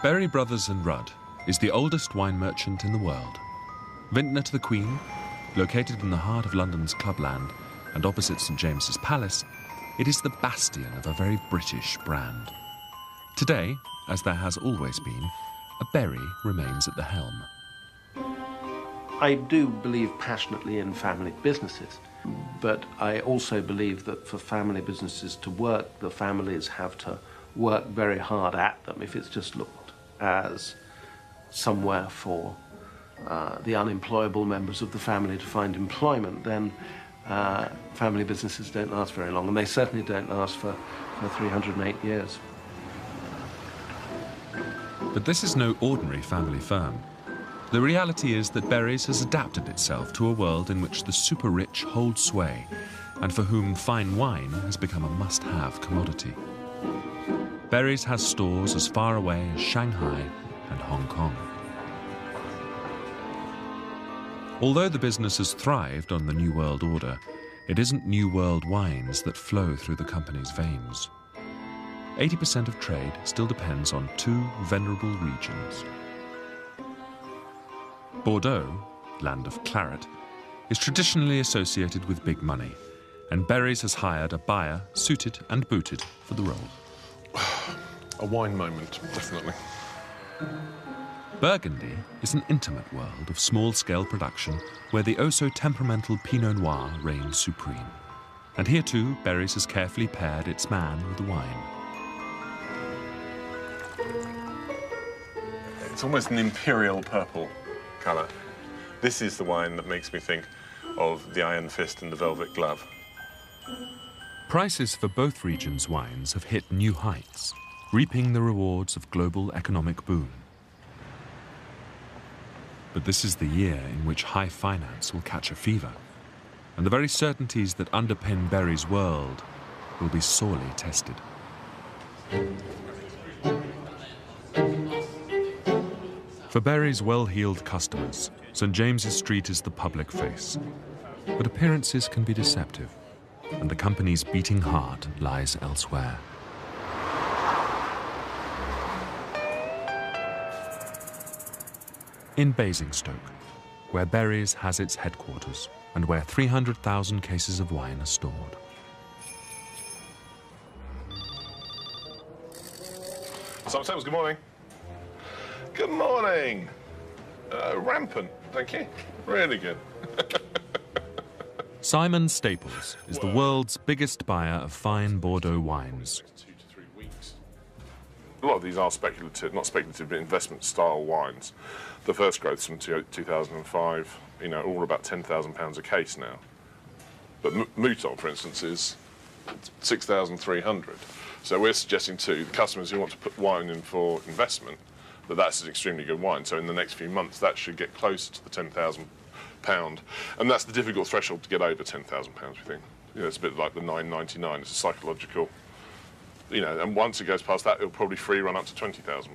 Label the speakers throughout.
Speaker 1: Berry Brothers and Rudd is the oldest wine merchant in the world. Vintner to the Queen, located in the heart of London's clubland and opposite St James's Palace, it is the bastion of a very British brand. Today, as there has always been, a Berry remains at the helm.
Speaker 2: I do believe passionately in family businesses, but I also believe that for family businesses to work, the families have to work very hard at them. If it's just looked as somewhere for the unemployable members of the family to find employment, then family businesses don't last very long, and they certainly don't last for 308 years.
Speaker 1: But this is no ordinary family firm. The reality is that Berry's has adapted itself to a world in which the super-rich hold sway, and for whom fine wine has become a must-have commodity. Berry's has stores as far away as Shanghai and Hong Kong. Although the business has thrived on the New World Order, it isn't New World wines that flow through the company's veins. 80% of trade still depends on two venerable regions. Bordeaux, land of claret, is traditionally associated with big money, and Berry's has hired a buyer suited and booted for the role.
Speaker 3: A wine moment, definitely.
Speaker 1: Burgundy is an intimate world of small-scale production where the oh-so-temperamental Pinot Noir reigns supreme. And here too, Berry's has carefully paired its man with the wine.
Speaker 3: It's almost an imperial purple colour. This is the wine that makes me think of the Iron Fist and the Velvet Glove.
Speaker 1: Prices for both regions' wines have hit new heights, reaping the rewards of global economic boom. But this is the year in which high finance will catch a fever, and the very certainties that underpin Berry's world will be sorely tested. For Berry's well-heeled customers, St James's Street is the public face. But appearances can be deceptive, and the company's beating heart lies elsewhere. In Basingstoke, where Berry's has its headquarters and where 300,000 cases of wine are stored.
Speaker 3: Sometimes, good morning. Good morning. Rampant, thank you. Really good.
Speaker 1: Simon Staples is the world's biggest buyer of fine Bordeaux wines.
Speaker 3: 2 to 3 weeks. A lot of these are speculative, not speculative, but investment-style wines. The first growth's from 2005, you know, all about £10,000 a case now. But Mouton, for instance, is 6,300. So we're suggesting to the customers who want to put wine in for investment that that's an extremely good wine. So in the next few months, that should get close to the £10,000, and that's the difficult threshold to get over £10,000. We think, you know, it's a bit like the £9.99. It's a psychological, you know, and once it goes past that, it'll probably free run up to £20,000.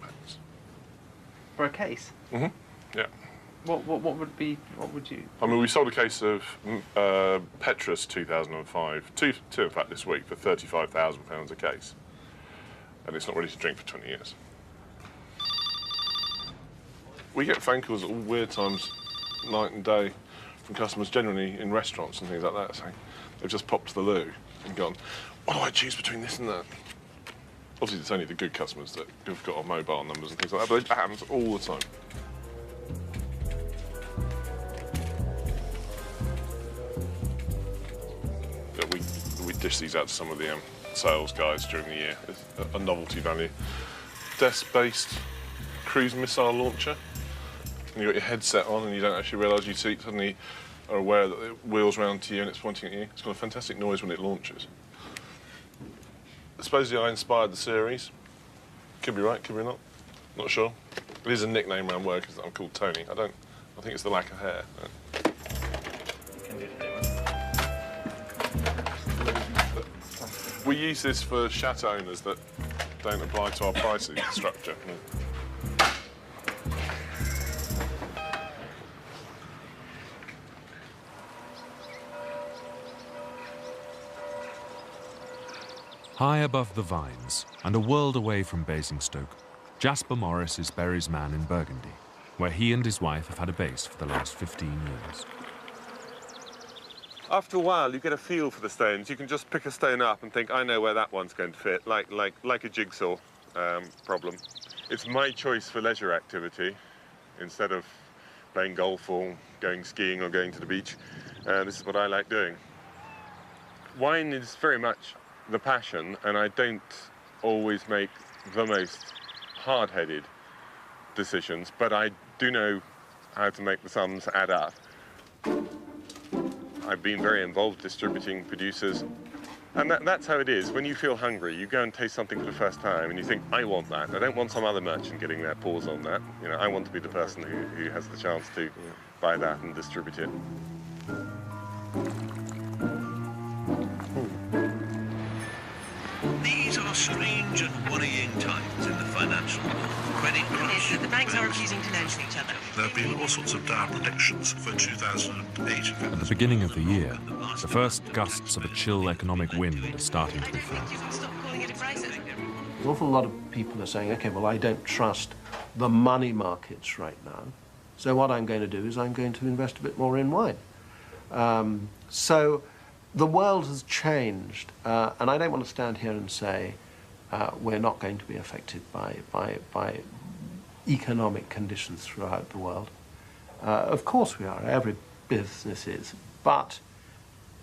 Speaker 4: For a case?
Speaker 3: Mm-hmm. Yeah.
Speaker 4: What would you?
Speaker 3: I mean, we sold a case of Petrus 2005, two in fact this week, for £35,000 a case, and it's not ready to drink for 20 years. We get phone calls at all weird times, night and day, from customers, generally in restaurants and things like that, saying they've just popped to the loo and gone, what do I choose between this and that? Obviously, it's only the good customers that have got our mobile numbers and things like that, but it happens all the time. But we dish these out to some of the sales guys during the year as a novelty value. Desk-based cruise missile launcher. And you've got your headset on and you don't actually realise you suddenly are aware that it wheels round to you and it's pointing at you. It's got a fantastic noise when it launches. Supposedly I inspired the series. Could be right, could be not. Not sure. It is a nickname around workers that I'm called Tony. I think it's the lack of hair. We use this for chateau owners that don't apply to our pricing structure.
Speaker 1: High above the vines, and a world away from Basingstoke, Jasper Morris is Berry's man in Burgundy, where he and his wife have had a base for the last 15 years.
Speaker 3: After a while, you get a feel for the stones. You can just pick a stone up and think, I know where that one's going to fit, like a jigsaw problem. It's my choice for leisure activity instead of playing golf or going skiing or going to the beach. This is what I like doing. Wine is very much the passion, and I don't always make the most hard-headed decisions, but I do know how to make the sums add up. I've been very involved distributing producers, and that's how it is. When you feel hungry, you go and taste something for the first time, and you think, I want that. I don't want some other merchant getting their paws on that. You know, I want to be the person who has the chance to buy that and distribute it.
Speaker 5: These are strange and worrying times in the financial world. Credit crunch.
Speaker 6: The banks are refusing to loan to each other.
Speaker 5: There have been all sorts of dire predictions for 2008.
Speaker 1: At the beginning of the year, the first gusts of a chill economic wind are starting to be felt.
Speaker 6: You can stop calling it a crisis.
Speaker 2: An awful lot of people are saying, okay, well, I don't trust the money markets right now, so what I'm going to do is I'm going to invest a bit more in wine. So the world has changed, and I don't want to stand here and say we're not going to be affected by economic conditions throughout the world. Of course we are, every business is, but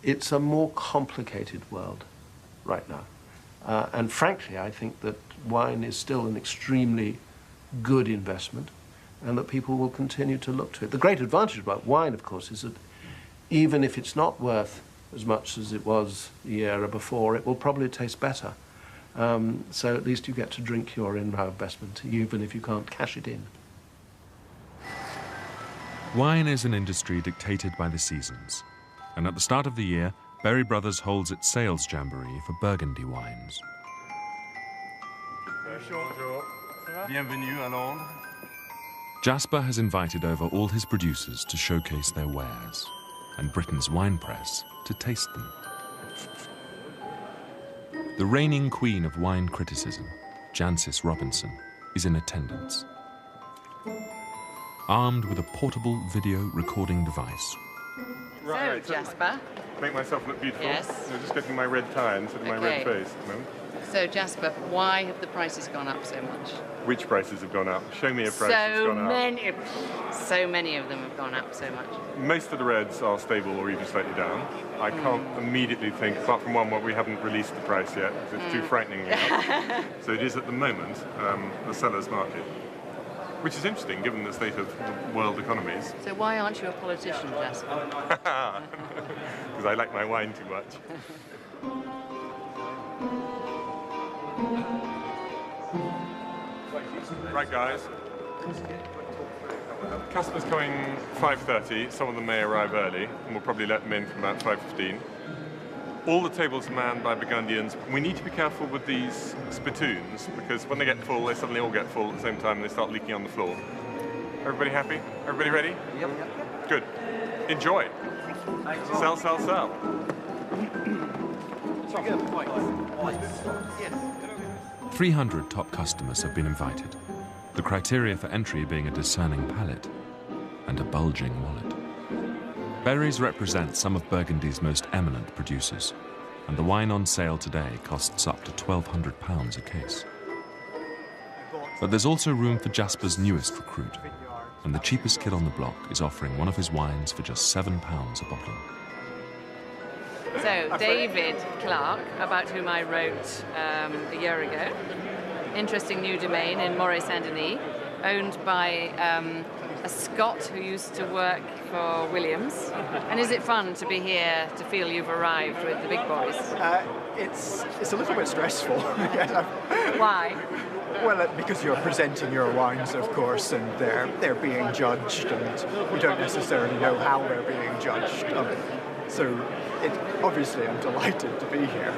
Speaker 2: it's a more complicated world right now. And frankly, I think that wine is still an extremely good investment and that people will continue to look to it. The great advantage about wine, of course, is that even if it's not worth as much as it was the year before, it will probably taste better. So at least you get to drink your investment, even if you can't cash it in.
Speaker 1: Wine is an industry dictated by the seasons, and at the start of the year, Berry Brothers holds its sales jamboree for Burgundy wines.
Speaker 3: Bienvenue à Londres.
Speaker 1: Jasper has invited over all his producers to showcase their wares, and Britain's wine press to taste them. The reigning queen of wine criticism, Jancis Robinson, is in attendance. Armed with a portable video recording device.
Speaker 3: Right,
Speaker 6: So, Jasper.
Speaker 3: Make myself look beautiful.
Speaker 6: Yes.
Speaker 3: I'm just getting my red tie instead of my red
Speaker 6: Okay.
Speaker 3: face at the moment.
Speaker 6: So, Jasper, why have the prices gone up so much?
Speaker 3: Which prices have gone up? Show me a price that's gone up.
Speaker 6: So many of them have gone up so much.
Speaker 3: Most of the reds are stable or even slightly down. I can't immediately think, apart from one where we haven't released the price yet, because it's too frighteningly up. So it is at the moment the seller's market, which is interesting given the state of the world economies,
Speaker 6: So why aren't you a politician, Jasper?
Speaker 3: because I like my wine too much. Right, guys. Customers coming 5:30. Some of them may arrive early, and we'll probably let them in from about 5:15. All the tables are manned by Burgundians. We need to be careful with these spittoons, because when they get full, they suddenly all get full at the same time, and they start leaking on the floor. Everybody happy? Everybody ready? Yep. Good. Enjoy. Sell, sell, sell.
Speaker 1: 300 top customers have been invited, the criteria for entry being a discerning palate and a bulging wallet. Berries represent some of Burgundy's most eminent producers, and the wine on sale today costs up to £1,200 a case. But there's also room for Jasper's newest recruit, and the cheapest kid on the block is offering one of his wines for just £7 a bottle.
Speaker 6: So, David Clark, about whom I wrote a year ago. Interesting new domain in Moray Saint-Denis, owned by a Scot who used to work for Williams. And is it fun to be here, to feel you've arrived with the big boys?
Speaker 7: It's a little bit stressful.
Speaker 6: Why?
Speaker 7: Well, because you're presenting your wines, of course, and they're being judged, and we don't necessarily know how they're being judged. So, obviously, I'm delighted to be here,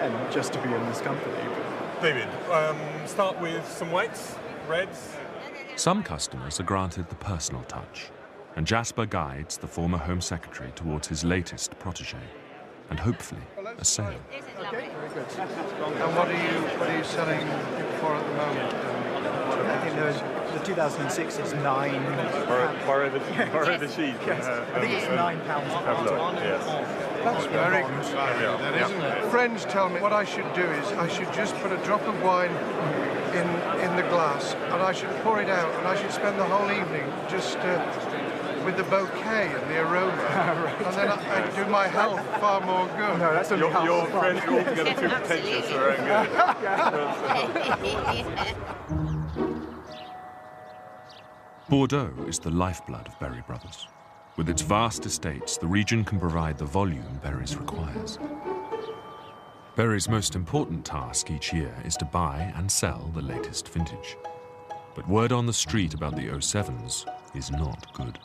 Speaker 7: and just to be in this company.
Speaker 3: David, start with some whites, reds.
Speaker 1: Some customers are granted the personal touch, and Jasper guides the former Home Secretary towards his latest protege, and hopefully a sale.
Speaker 7: Okay, very good.
Speaker 8: And what are you selling for at the moment?
Speaker 7: I think the 2006 is £9.
Speaker 8: Borrow the sheet.
Speaker 7: Yes, I think it's £9 a bottle.
Speaker 8: Yes.
Speaker 9: That's very good value, then, isn't it? Friends tell me what I should do is I should just put a drop of wine in the glass and I should pour it out and I should spend the whole evening just with the bouquet and the aroma. Right. And then I'd do my health far more good.
Speaker 7: No, that's only half
Speaker 8: Your
Speaker 7: the fun.
Speaker 8: friends are altogether too pretentious for our own good.
Speaker 1: Bordeaux is the lifeblood of Berry Brothers. With its vast estates, the region can provide the volume Berry's requires. Berry's most important task each year is to buy and sell the latest vintage. But word on the street about the 07s is not good.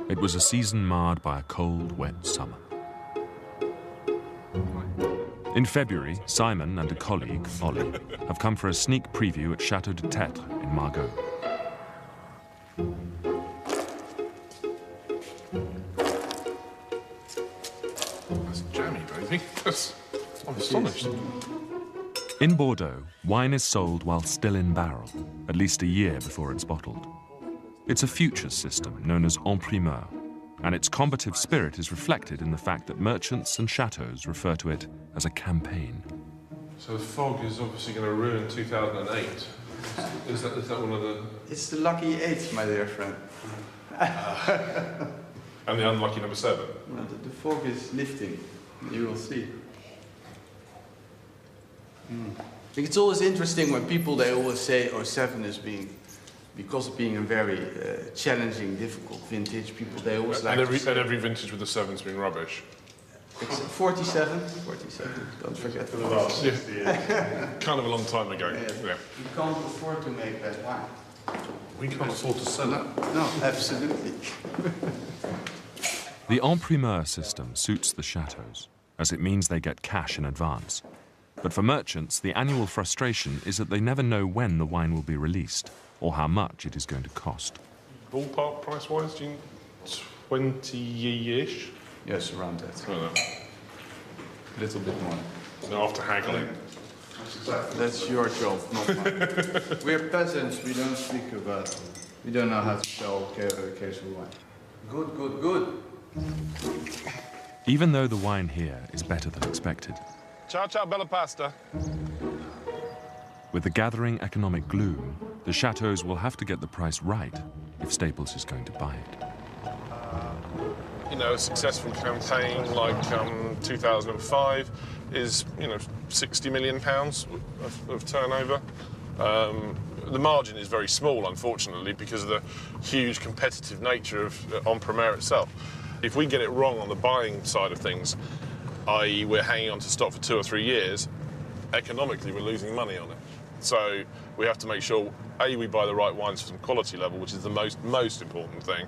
Speaker 1: It was a season marred by a cold, wet summer. In February, Simon and a colleague, Ollie, have come for a sneak preview at Château de Tetre in Margaux.
Speaker 3: That's jammy, baby. I'm astonished.
Speaker 1: In Bordeaux, wine is sold while still in barrel, at least a year before it's bottled. It's a futures system known as en primeur, and its combative spirit is reflected in the fact that merchants and chateaux refer to it as a campaign.
Speaker 3: So the fog is obviously going to ruin 2008. Is that one of the...
Speaker 10: It's the lucky 8, my dear friend.
Speaker 3: And the unlucky number 7?
Speaker 10: No, the fog is lifting. You will see. I think it's always interesting when people, they always say 07 is because of being a very challenging, difficult vintage, people, they always like to say...
Speaker 3: And every vintage with the 7's been rubbish.
Speaker 10: It's 47, don't forget. For the last
Speaker 3: 60 years. Kind of a long time ago.
Speaker 10: Yeah.
Speaker 3: Yeah.
Speaker 10: You can't afford to make bad wine.
Speaker 3: We can't afford to sell it.
Speaker 10: No, absolutely.
Speaker 1: The en primeur system suits the chateaux, as it means they get cash in advance. But for merchants, the annual frustration is that they never know when the wine will be released or how much it is going to cost.
Speaker 3: Ballpark price-wise, do you 20-ish?
Speaker 10: Yes, around that.
Speaker 3: I don't know.
Speaker 10: A little bit more.
Speaker 3: No, after haggling.
Speaker 10: That's your job, not mine. We're peasants, we don't speak about... We don't know how to sell a case of wine. Good.
Speaker 1: Even though the wine here is better than expected.
Speaker 3: Ciao, ciao, bella pasta.
Speaker 1: With the gathering economic gloom, the chateaux will have to get the price right if Staples is going to buy it.
Speaker 3: You know, a successful campaign like 2005 is, £60 million of turnover. The margin is very small, unfortunately, because of the huge competitive nature of en primeur itself. If we get it wrong on the buying side of things, i.e. we're hanging on to stock for 2 or 3 years, economically we're losing money on it. So we have to make sure, A, we buy the right wines for some quality level, which is the most important thing,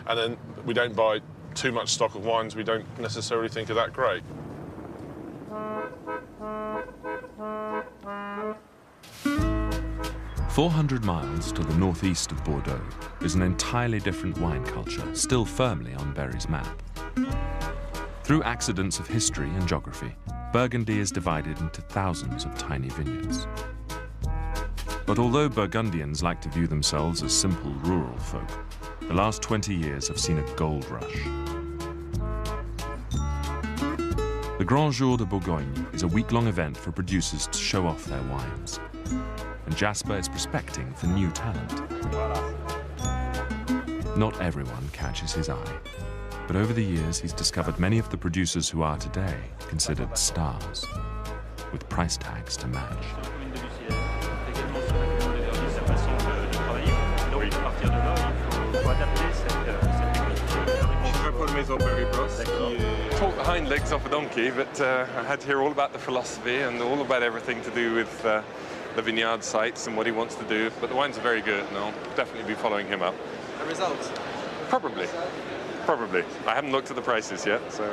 Speaker 3: and then we don't buy too much stock of wines we don't necessarily think are that great. "400 miles to the northeast of Bordeaux is an entirely different wine culture, still firmly on Berry's map. Through accidents of history and geography, Burgundy is divided into thousands of tiny vineyards. But although Burgundians like to view themselves as simple rural folk, the last 20 years have seen a gold rush. The Grand Jour de Bourgogne is a week-long event for producers to show off their wines. And Jasper is prospecting for new talent. Not everyone catches his eye, but over the years he's discovered many of the producers who are today considered stars, with price tags to match.
Speaker 8: Talk the hind legs off a donkey, but I had to hear all about the philosophy and all about everything to do with the vineyard sites and what he wants to do. But the wines are very good, and I'll definitely be following him up.
Speaker 4: The results?
Speaker 8: Probably. I haven't looked at the prices yet, so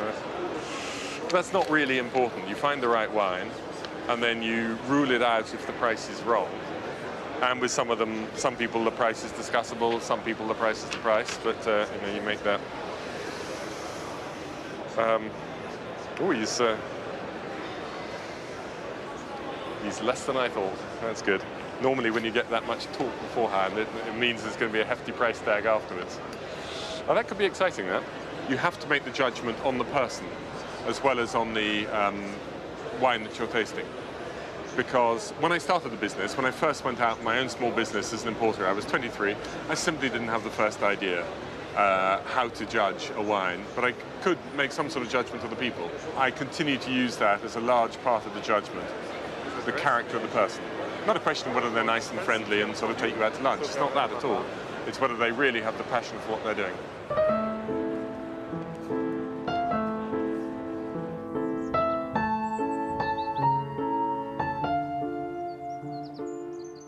Speaker 8: that's not really important. You find the right wine, and then you rule it out if the price is wrong. And with some of them, some people the price is discussable, some people the price is the price, but you make that. He's less than I thought. That's good. Normally when you get that much talk beforehand, it means there's going to be a hefty price tag afterwards. Well, that could be exciting, that. You have to make the judgment on the person as well as on the wine that you're tasting. Because when I started the business, when I first went out in my own small business as an importer, I was 23, I simply didn't have the first idea how to judge a wine, but I could make some sort of judgment of the people. I continue to use that as a large part of the judgment, the character of the person. Not a question of whether they're nice and friendly and sort of take you out to lunch. It's not that at all. It's whether they really have the passion for what they're doing.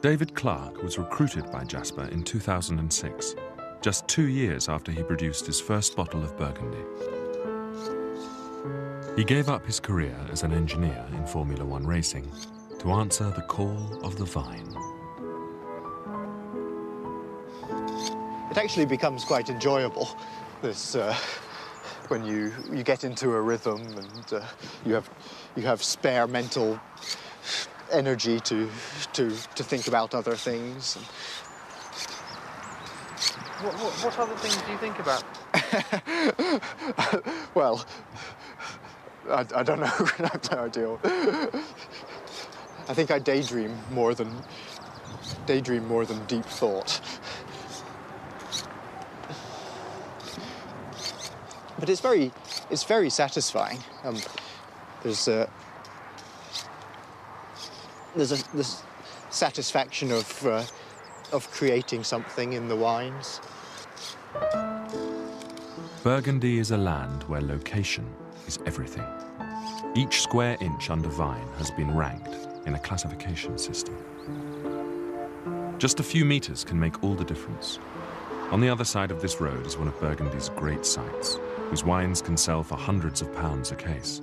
Speaker 1: David Clark was recruited by Jasper in 2006, just 2 years after he produced his first bottle of Burgundy. He gave up his career as an engineer in Formula One racing to answer the call of the vine.
Speaker 7: It actually becomes quite enjoyable, this, when you get into a rhythm and you have spare mental energy to think about other things.
Speaker 4: What other things do you think about?
Speaker 7: Well, I don't know. I have no idea. I think I daydream more than deep thought. But it's very satisfying. There's this satisfaction of creating something in the wines.
Speaker 1: Burgundy is a land where location is everything. Each square inch under vine has been ranked in a classification system. Just a few meters can make all the difference. On the other side of this road is one of Burgundy's great sites, whose wines can sell for hundreds of pounds a case.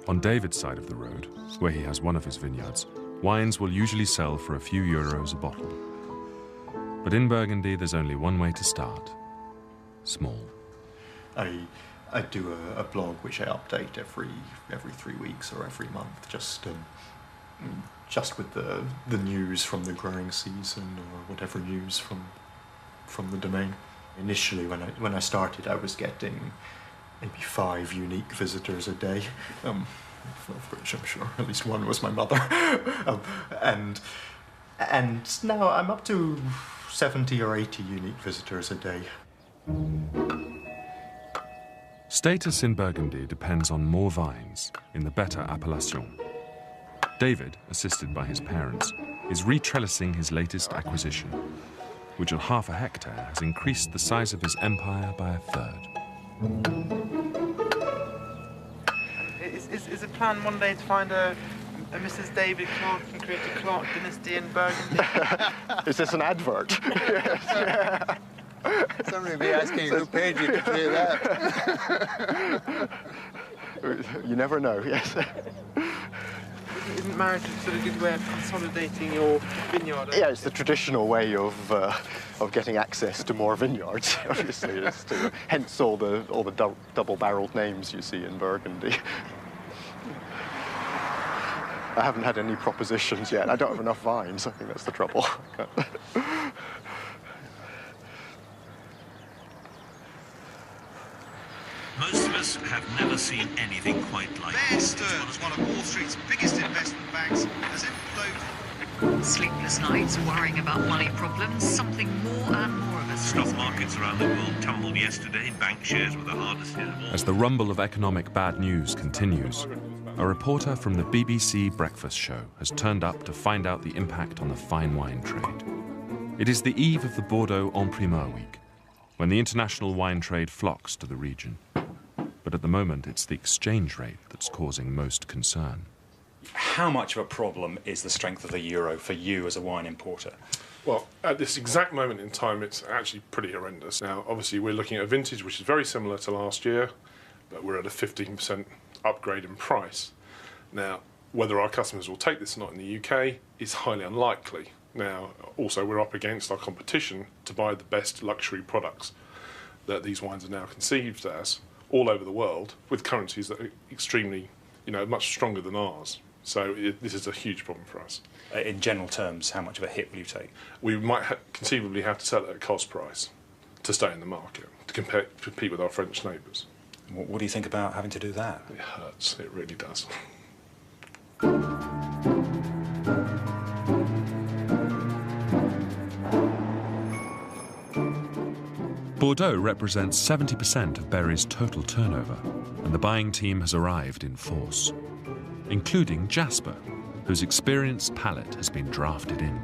Speaker 1: On David's side of the road, where he has one of his vineyards, wines will usually sell for a few euros a bottle. But in Burgundy, there's only one way to start: small.
Speaker 11: I do a blog which I update every 3 weeks or every month, just with the news from the growing season or whatever news from the domain. Initially, when I started, I was getting maybe 5 unique visitors a day, of which I'm sure at least one was my mother, and now I'm up to 70 or 80 unique visitors a day.
Speaker 1: Status in Burgundy depends on more vines in the better appellation. David, assisted by his parents, is retrellising his latest acquisition, which at half a hectare has increased the size of his empire by a third.
Speaker 4: Is the plan one day to find a Mrs. David Clark and create a Clark dynasty in Burgundy?
Speaker 7: Is this an advert? Yes.
Speaker 12: Somebody will be asking who paid you to do that.
Speaker 7: You never know, yes.
Speaker 4: Isn't marriage a sort of good way of consolidating your vineyard?
Speaker 7: Yeah, it's the traditional way of getting access to more vineyards. Obviously, hence all the double-barreled names you see in Burgundy. I haven't had any propositions yet. I don't have enough vines. I think that's the trouble.
Speaker 5: Most of us have never seen anything quite like this.
Speaker 13: Bear Stearns, one of Wall Street's biggest investment banks, has imploded.
Speaker 14: Sleepless nights, worrying about money problems, something more and more of us.
Speaker 5: Stock markets around the world tumbled yesterday. Bank shares were the hardest hit of all.
Speaker 1: As the rumble of economic bad news continues, a reporter from the BBC Breakfast Show has turned up to find out the impact on the fine wine trade. It is the eve of the Bordeaux en primeur week, when the international wine trade flocks to the region. But at the moment, it's the exchange rate that's causing most concern.
Speaker 15: How much of a problem is the strength of the euro for you as a wine importer?
Speaker 3: Well, at this exact moment in time, it's actually pretty horrendous. Now, obviously, we're looking at a vintage which is very similar to last year, but we're at a 15% upgrade in price. Now, whether our customers will take this or not in the UK is highly unlikely. Now, also, we're up against our competition to buy the best luxury products that these wines are now conceived as all over the world, with currencies that are extremely, much stronger than ours. So this is a huge problem for us.
Speaker 15: In general terms, how much of a hit will you take?
Speaker 3: We might conceivably have to sell it at cost price to stay in the market, to compete with our French neighbours.
Speaker 15: What do you think about having to do that?
Speaker 3: It hurts, it really does.
Speaker 1: Bordeaux represents 70% of Berry's total turnover, and the buying team has arrived in force, including Jasper, whose experienced palate has been drafted in.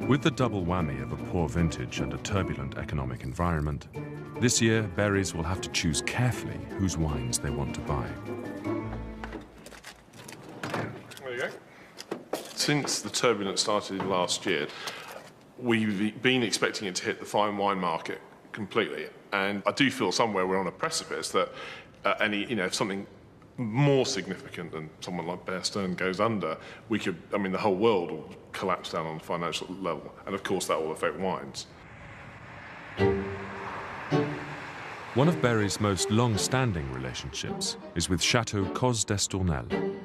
Speaker 1: With the double whammy of a poor vintage and a turbulent economic environment, this year Berry's will have to choose carefully whose wines they want to buy.
Speaker 3: There you go. Since the turbulence started last year, we've been expecting it to hit the fine wine market completely, and I do feel somewhere we're on a precipice that if something more significant than someone like Bear Stearns goes under, the whole world will collapse down on a financial level, and of course that will affect wines.
Speaker 1: One of Berry's most long-standing relationships is with Chateau Cos d'Estournel.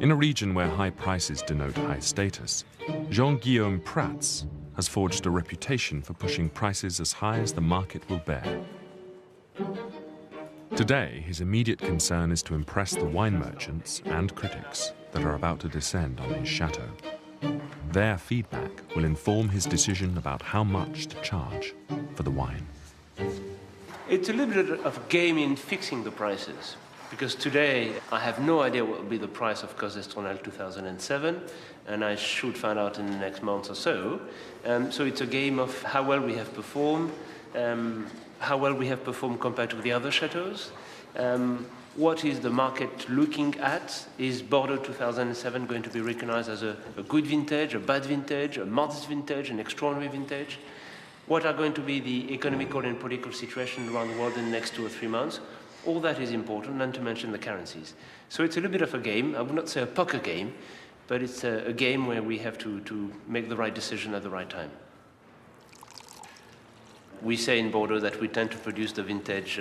Speaker 1: In a region where high prices denote high status, Jean-Guillaume Prats has forged a reputation for pushing prices as high as the market will bear. Today, his immediate concern is to impress the wine merchants and critics that are about to descend on his chateau. Their feedback will inform his decision about how much to charge for the wine.
Speaker 2: It's a little bit of a game in fixing the prices, because today I have no idea what will be the price of Cos d'Estournel 2007, and I should find out in the next month or so. So it's a game of how well we have performed, compared to the other chateaus. What is the market looking at? Is Bordeaux 2007 going to be recognized as a good vintage, a bad vintage, a modest vintage, an extraordinary vintage? What are going to be the economical and political situation around the world in the next 2 or 3 months? All that is important, not to mention the currencies. So it's a little bit of a game. I would not say a poker game, but it's a game where we have to make the right decision at the right time. We say in Bordeaux that we tend to produce the vintage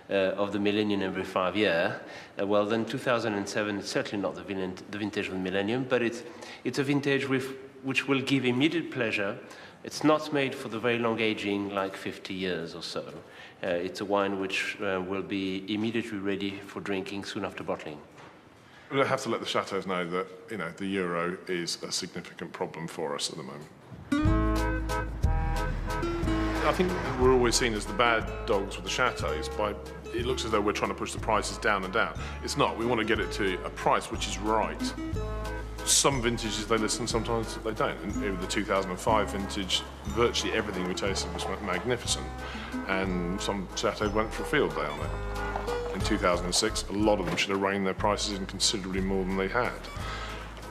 Speaker 2: of the millennium every 5 years. Well, then 2007 is certainly not the vintage of the millennium, but it's a vintage which will give immediate pleasure. It's not made for the very long aging, like 50 years or so. It's a wine which will be immediately ready for drinking soon after bottling.
Speaker 3: We'll have to let the chateaus know that the euro is a significant problem for us at the moment. I think we're always seen as the bad dogs with the chateaus. It looks as though we're trying to push the prices down and down. It's not. We want to get it to a price which is right. Some vintages they listen, sometimes they don't. And with the 2005 vintage, virtually everything we tasted was magnificent, and some chateaus went for a field day on it. In 2006, a lot of them should have reined their prices in considerably more than they had.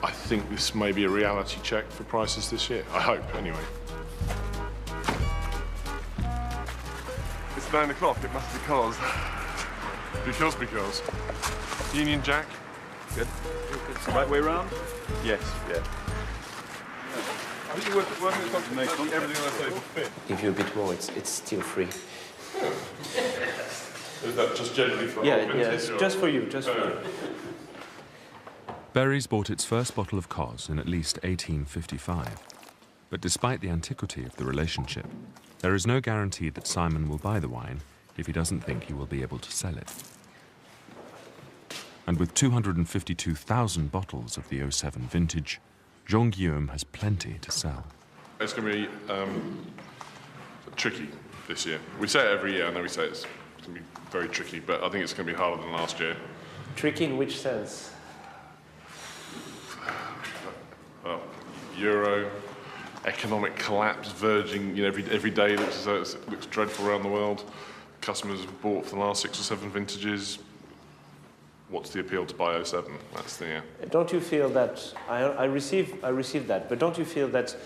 Speaker 3: I think this may be a reality check for prices this year. I hope, anyway. It's 9 o'clock, it must be Cos. Because. Union Jack. Good.
Speaker 16: It's the right way round?
Speaker 3: Yes, yeah.
Speaker 16: I think you're working with something, everything on that table fit.
Speaker 2: Give you a bit more, it's still free.
Speaker 3: Is that just generally for
Speaker 2: it's just for you, just for you.
Speaker 1: Berry's bought its first bottle of Cos in at least 1855. But despite the antiquity of the relationship, there is no guarantee that Simon will buy the wine if he doesn't think he will be able to sell it. And with 252,000 bottles of the 07 vintage, Jean-Guillaume has plenty to sell.
Speaker 3: It's going to be tricky this year. We say it every year. I know we say it's going to be very tricky, but I think it's going to be harder than last year.
Speaker 2: Tricky in which sense?
Speaker 3: Well, euro, economic collapse verging. Every day looks as though it looks dreadful around the world. Customers have bought for the last 6 or 7 vintages. What's the appeal to buy 07? That's the.
Speaker 2: Don't you feel that I receive that? But don't you feel that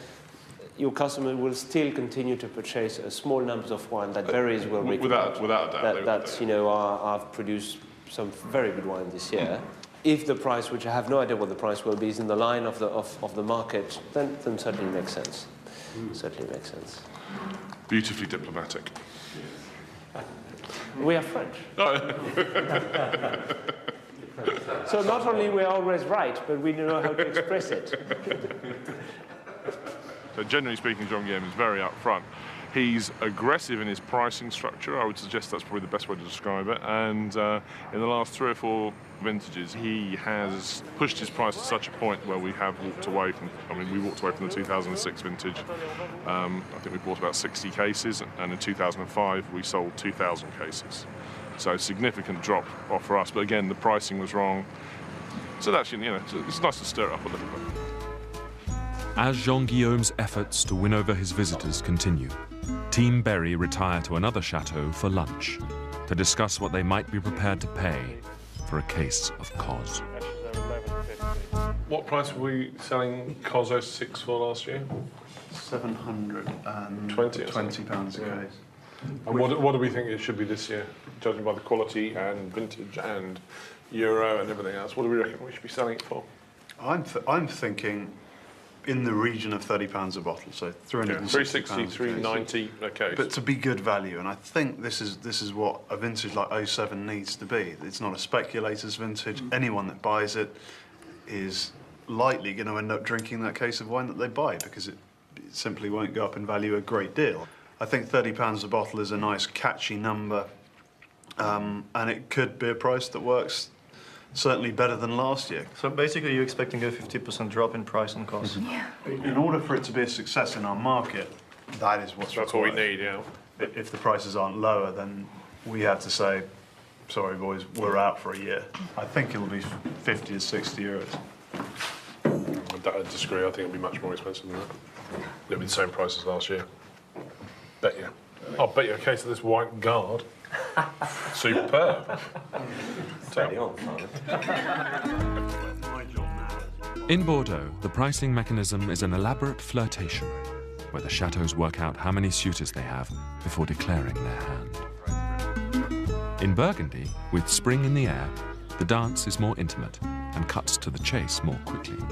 Speaker 2: your customer will still continue to purchase a small numbers of wine that Berry's will recommend?
Speaker 3: Without a doubt.
Speaker 2: I've produced some very good wine this year. If the price, which I have no idea what the price will be, is in the line of the market, then certainly makes sense. Certainly makes sense.
Speaker 3: Beautifully diplomatic.
Speaker 17: We are French. So not only we're always right, but we know how to express it.
Speaker 3: So generally speaking, Jean-Guillaume is very upfront. He's aggressive in his pricing structure. I would suggest that's probably the best way to describe it. And in the last 3 or 4 vintages, he has pushed his price to such a point where we have walked away from, we walked away from the 2006 vintage. I think we bought about 60 cases, and in 2005, we sold 2,000 cases. So significant drop off for us. But again, the pricing was wrong. So that's, it's nice to stir it up a little bit.
Speaker 1: As Jean-Guillaume's efforts to win over his visitors continue, Team Berry retire to another chateau for lunch to discuss what they might be prepared to pay for a case of Cos.
Speaker 3: What price were we selling Cos 06 for last year?
Speaker 11: £720 a case.
Speaker 3: And what do we think it should be this year, judging by the quality and vintage and euro and everything else? What do we reckon we should be selling it for?
Speaker 11: I'm thinking in the region of £30 a bottle, so £360,
Speaker 3: £390 a case.
Speaker 11: But to be good value, and I think this is what a vintage like 07 needs to be. It's not a speculator's vintage. Anyone that buys it is likely going to end up drinking that case of wine that they buy, because it simply won't go up in value a great deal. I think £30 a bottle is a nice catchy number, and it could be a price that works certainly better than last year.
Speaker 18: So basically you're expecting a 50% drop in price on cost?
Speaker 11: Yeah. In order for it to be a success in our market, that is what's required.
Speaker 3: That's what we need, yeah.
Speaker 11: If the prices aren't lower, then we have to say, sorry boys, we're out for a year. I think it'll be 50 to 60 euros.
Speaker 3: I disagree. I think it'll be much more expensive than that. It'll be the same price as last year. Bet you. I'll bet you a case of this white guard. Superb.
Speaker 1: In Bordeaux, the pricing mechanism is an elaborate flirtation, where the chateaus work out how many suitors they have before declaring their hand. In Burgundy, with spring in the air, the dance is more intimate and cuts to the chase more quickly.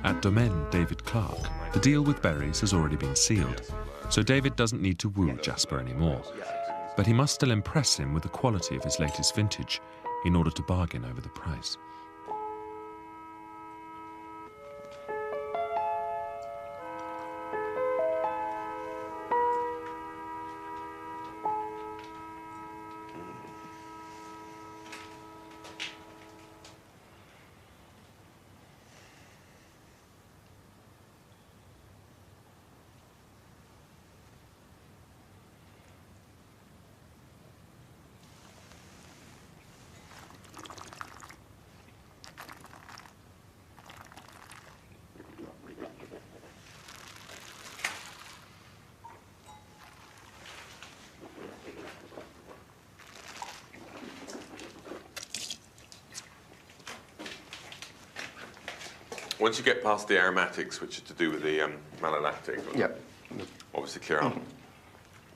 Speaker 1: At Domaine David Clark, the deal with berries has already been sealed, so David doesn't need to woo Jasper anymore. But he must still impress him with the quality of his latest vintage in order to bargain over the price.
Speaker 8: Once you get past the aromatics, which are to do with the malolactic,
Speaker 19: yep.
Speaker 8: Obviously clear up.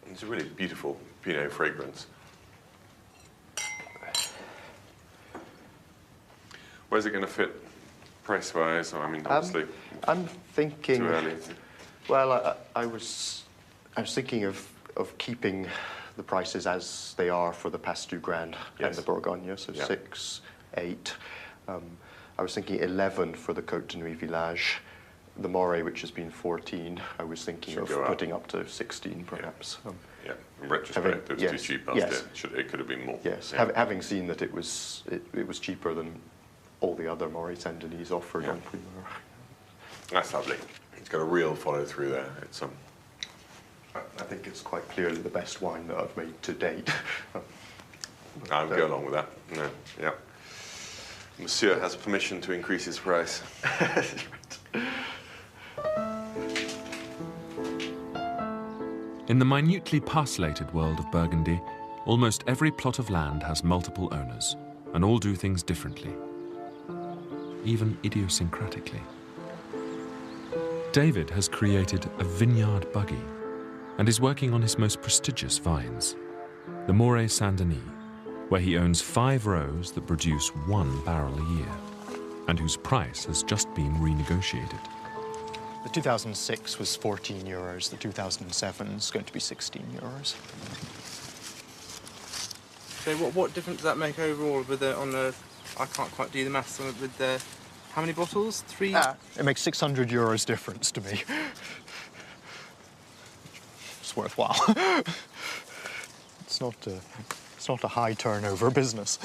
Speaker 8: It's a really beautiful Pinot fragrance. Where's it going to fit price-wise? I mean, obviously,
Speaker 19: I'm thinking.
Speaker 8: Too early.
Speaker 19: Well, I was thinking of keeping the prices as they are for the Pas du Grand and the Bourgogne, so 6, 8. I was thinking 11 for the Côte de Nuit Village. The Moray, which has been 14, I was thinking of putting up to 16, perhaps.
Speaker 8: Yeah, in retrospect, it was too cheap last year. It could have been more.
Speaker 19: Yes, having seen that it was cheaper than all the other Moray Saint-Denis offered on Primeur.
Speaker 8: That's lovely. It's got a real follow through there. It's
Speaker 19: I think it's quite clearly the best wine that I've made to date.
Speaker 8: I'll go along with that. No, yeah. Monsieur has permission to increase his price.
Speaker 1: In the minutely parcellated world of Burgundy, almost every plot of land has multiple owners, and all do things differently, even idiosyncratically. David has created a vineyard buggy and is working on his most prestigious vines, the Moray Saint-Denis, where he owns 5 rows that produce 1 barrel a year, and whose price has just been renegotiated.
Speaker 7: The 2006 was 14 euros, the 2007 is going to be 16 euros.
Speaker 4: So what difference does that make overall with I can't quite do the maths on it, with the, how many bottles? 3?
Speaker 11: It makes €600 difference to me. It's worthwhile. It's not a high turnover business.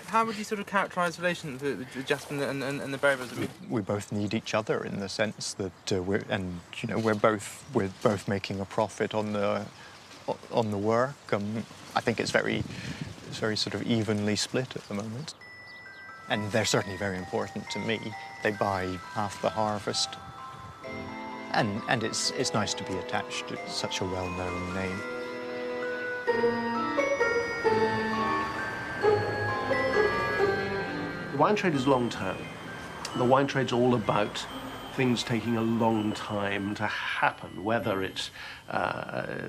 Speaker 4: How would you sort of characterise relations with Jasper and the Berry Brothers?
Speaker 11: We both need each other in the sense that we're both making a profit on the work. I think it's very sort of evenly split at the moment. And they're certainly very important to me. They buy half the harvest. And it's nice to be attached to such a well-known name.
Speaker 2: The wine trade is long-term. The wine trade's all about things taking a long time to happen, whether it's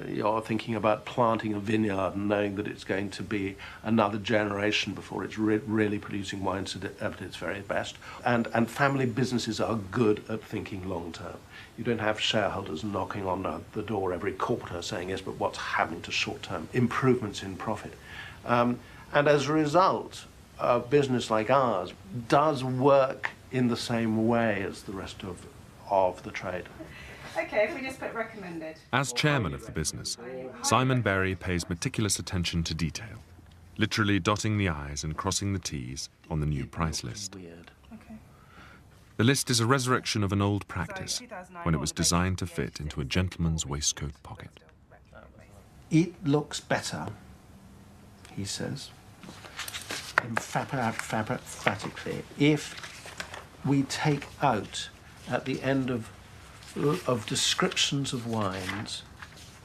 Speaker 2: you're thinking about planting a vineyard and knowing that it's going to be another generation before it's really producing wines at its very best. And family businesses are good at thinking long-term. You don't have shareholders knocking on the door every quarter saying, yes, but what's happening to short-term improvements in profit? And as a result, a business like ours does work in the same way as the rest of the trade.
Speaker 20: Okay, if we just put recommended.
Speaker 1: As chairman of the business, Simon Berry pays meticulous attention to detail, literally dotting the I's and crossing the T's on the new price list. The list is a resurrection of an old practice when it was designed to fit into a gentleman's waistcoat pocket.
Speaker 2: It looks better, he says, emphatically, if we take out at the end of descriptions of wines,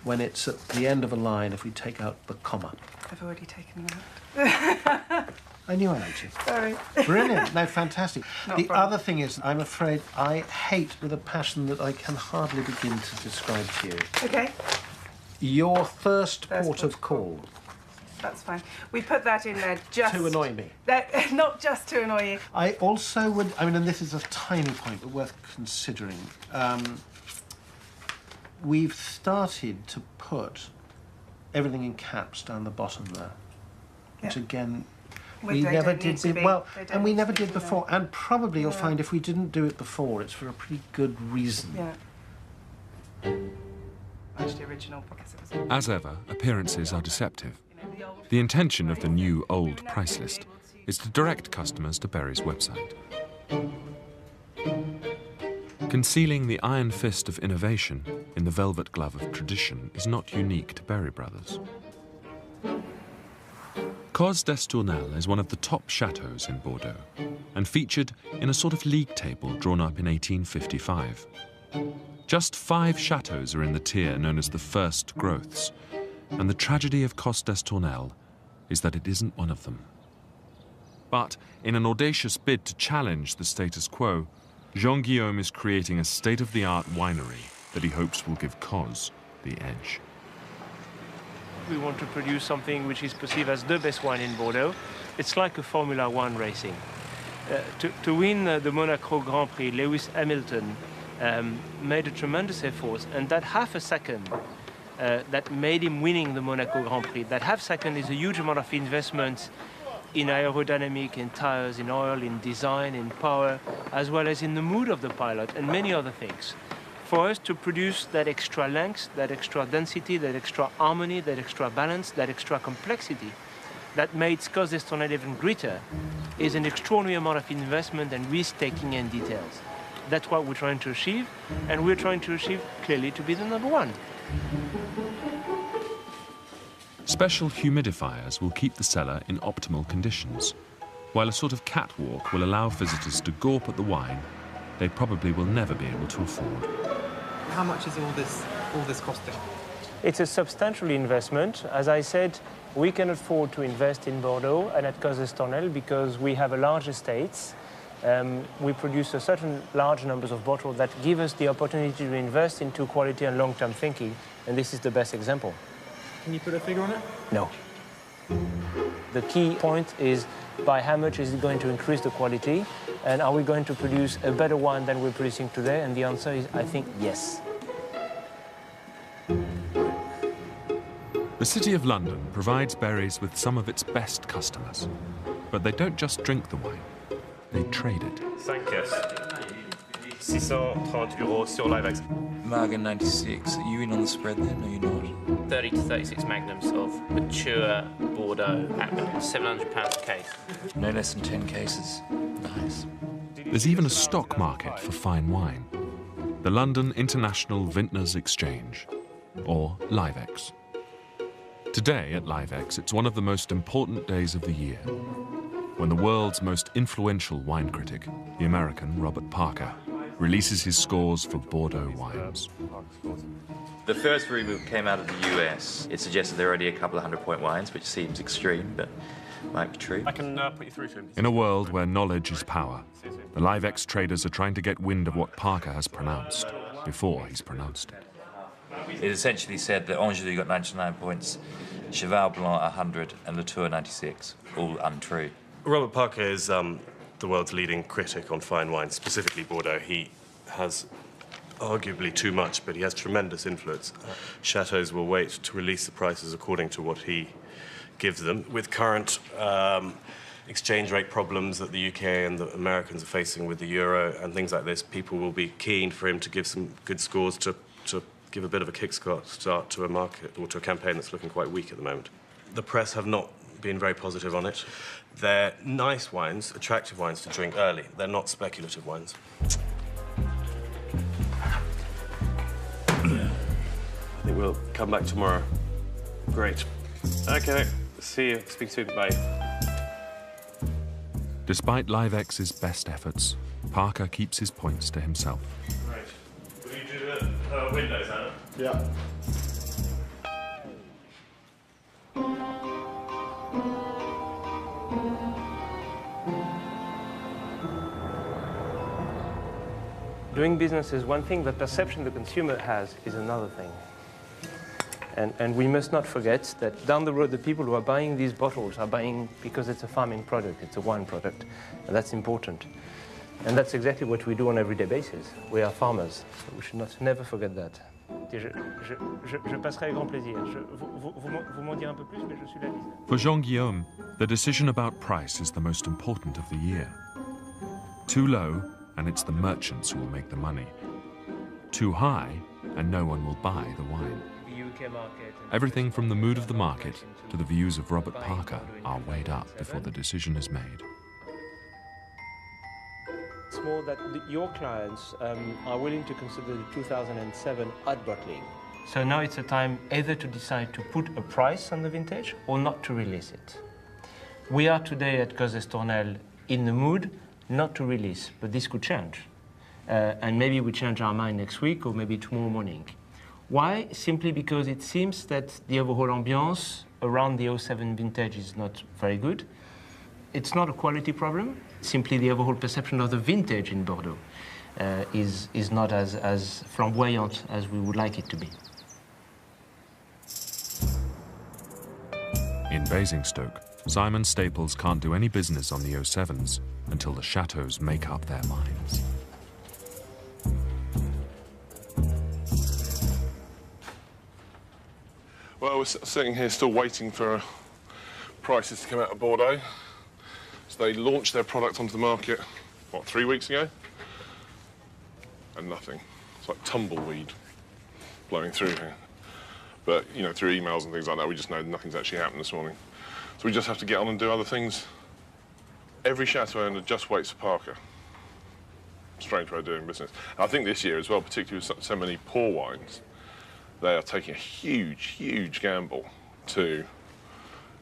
Speaker 2: when it's at the end of a line, if we take out the comma.
Speaker 20: I've already taken them out.
Speaker 2: I knew I liked you.
Speaker 20: Sorry.
Speaker 2: Brilliant. No, fantastic.
Speaker 20: Not
Speaker 2: The
Speaker 20: fun.
Speaker 2: other thing is, I'm afraid I hate with a passion that I can hardly begin to describe to you.
Speaker 20: Okay.
Speaker 2: Your first port of call.
Speaker 20: That's fine. We put that in there just...
Speaker 2: To annoy me.
Speaker 20: Not just to annoy you.
Speaker 2: I also would, I mean, and this is a tiny point, but worth considering. We've started to put everything in caps down the bottom there, which again, we never did. And we never did before. And probably you'll find if we didn't do it before, it's for a pretty good reason.
Speaker 20: Yeah. Actually, original because it was...
Speaker 1: As ever, appearances are deceptive. The intention of the new old price list is to direct customers to Berry's website. Concealing the iron fist of innovation in the velvet glove of tradition is not unique to Berry Brothers. Cos d'Estournel is one of the top chateaux in Bordeaux and featured in a sort of league table drawn up in 1855. Just 5 chateaux are in the tier known as the first growths, and the tragedy of Cos d'Estournel is that it isn't one of them. But in an audacious bid to challenge the status quo, Jean-Guillaume is creating a state-of-the-art winery that he hopes will give Cos the edge.
Speaker 17: We want to produce something which is perceived as the best wine in Bordeaux. It's like a Formula One racing. To win the Monaco Grand Prix, Lewis Hamilton made a tremendous effort, and that half a second that made him winning the Monaco Grand Prix, that half second is a huge amount of investment in aerodynamic, in tires, in oil, in design, in power, as well as in the mood of the pilot and many other things. For us to produce that extra length, that extra density, that extra harmony, that extra balance, that extra complexity, that made Cos d'Estournel even greater, is an extraordinary amount of investment and risk-taking and details. That's what we're trying to achieve, and we're trying to achieve, clearly, to be the number one.
Speaker 1: Special humidifiers will keep the cellar in optimal conditions, while a sort of catwalk will allow visitors to gawp at the wine they probably will never be able to afford.
Speaker 4: How much is all this costing?
Speaker 17: It's a substantial investment. As I said, we can afford to invest in Bordeaux and at Cos d'Estournel because we have a large estate. We produce a certain large numbers of bottles that give us the opportunity to invest into quality and long-term thinking, and this is the best example.
Speaker 4: Can you put a figure on it?
Speaker 17: No. The key point is by how much is it going to increase the quality, and are we going to produce a better wine than we're producing today? And the answer is, I think, yes.
Speaker 1: The City of London provides Berry's with some of its best customers. But they don't just drink the wine, they trade it.
Speaker 21: 5 caisses. 630 euros sur Livex.
Speaker 22: Magan 96, are you in on the spread then, or you're not?
Speaker 23: 30 to 36 magnums of mature Bordeaux at £700 a case.
Speaker 22: No less than 10 cases. Nice.
Speaker 1: There's even a stock market for fine wine. The London International Vintners Exchange, or Livex. Today at Livex, it's one of the most important days of the year, when the world's most influential wine critic, the American Robert Parker, releases his scores for Bordeaux wines.
Speaker 22: The first review came out of the US. It suggested there are already a couple of 100-point wines, which seems extreme, but might be true.
Speaker 21: I can put you through to him.
Speaker 1: In a world where knowledge is power, the Livex traders are trying to get wind of what Parker has pronounced before he's pronounced it.
Speaker 22: It essentially said that Anjou got 99 points, Cheval Blanc 100, and Latour 96. All untrue.
Speaker 21: Robert Parker is the world's leading critic on fine wine, specifically Bordeaux. He has arguably too much, but he has tremendous influence. Chateaus will wait to release the prices according to what he gives them. With current exchange rate problems that the UK and the Americans are facing with the euro and things like this, people will be keen for him to give some good scores to give a bit of a kickstart to a market or to a campaign that's looking quite weak at the moment. The press have not been very positive on it. They're nice wines, attractive wines to drink early. They're not speculative wines. I think we'll come back tomorrow. Great. Okay, see you. Speak soon. Bye.
Speaker 1: Despite Livex's best efforts, Parker keeps his points to himself.
Speaker 21: Right. Will you do the windows, Anna?
Speaker 9: Yeah.
Speaker 17: Doing business is one thing, the perception the consumer has is another thing. And we must not forget that down the road, the people who are buying these bottles are buying because it's a farming product, it's a wine product, and that's important. And that's exactly what we do on an everyday basis. We are farmers, so we should never forget that. Je passerai avec grand plaisir. Vous m'en direz un peu plus, mais je suis la liste.
Speaker 1: For Jean-Guillaume, the decision about price is the most important of the year. Too low, and it's the merchants who will make the money. Too high, and no one will buy the wine. Everything from the mood of the market to the views of Robert Parker are weighed up before the decision is made.
Speaker 17: It's more that your clients are willing to consider the 2007 odd bottling. So now it's a time either to decide to put a price on the vintage or not to release it. We are today at Cos d'Estournel in the mood not to release, but this could change. And maybe we change our mind next week or maybe tomorrow morning. Why? Simply because it seems that the overall ambiance around the 07 vintage is not very good. It's not a quality problem. Simply the overall perception of the vintage in Bordeaux is not as flamboyant as we would like it to be.
Speaker 1: In Basingstoke, Simon Staples can't do any business on the 07s until the chateaus make up their minds.
Speaker 3: Well, we're sitting here still waiting for prices to come out of Bordeaux. So they launched their product onto the market, what, 3 weeks ago? And nothing. It's like tumbleweed blowing through here. But, you know, through emails and things like that, we just know nothing's actually happened this morning. So we just have to get on and do other things. Every chateau owner just waits for Parker. Strange way of doing business. And I think this year as well, particularly with so many poor wines, they are taking a huge, huge gamble to,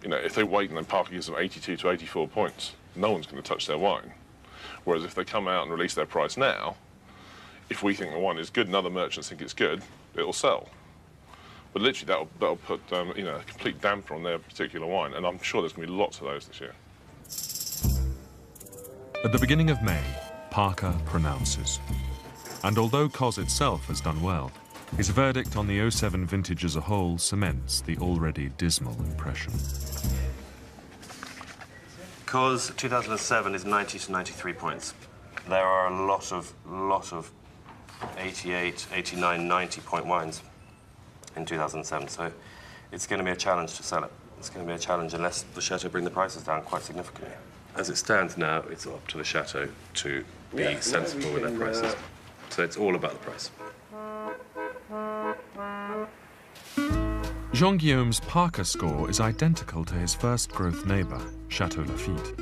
Speaker 3: you know, if they wait and then Parker gives them 82 to 84 points, no one's going to touch their wine. Whereas if they come out and release their price now, if we think the wine is good and other merchants think it's good, it'll sell. But literally that'll put, you know, a complete damper on their particular wine, and I'm sure there's going to be lots of those this year.
Speaker 1: At the beginning of May, Parker pronounces. And although Cos itself has done well, his verdict on the 07 vintage as a whole cements the already dismal impression.
Speaker 21: Cos 2007 is 90 to 93 points. There are a lot of 88, 89, 90 point wines in 2007. So it's going to be a challenge to sell it. It's going to be a challenge unless the chateau bring the prices down quite significantly. As it stands now, it's up to the chateau to be sensible with their prices. So it's all about the price.
Speaker 1: Jean-Guillaume's Parker score is identical to his first growth neighbour, Chateau Lafite.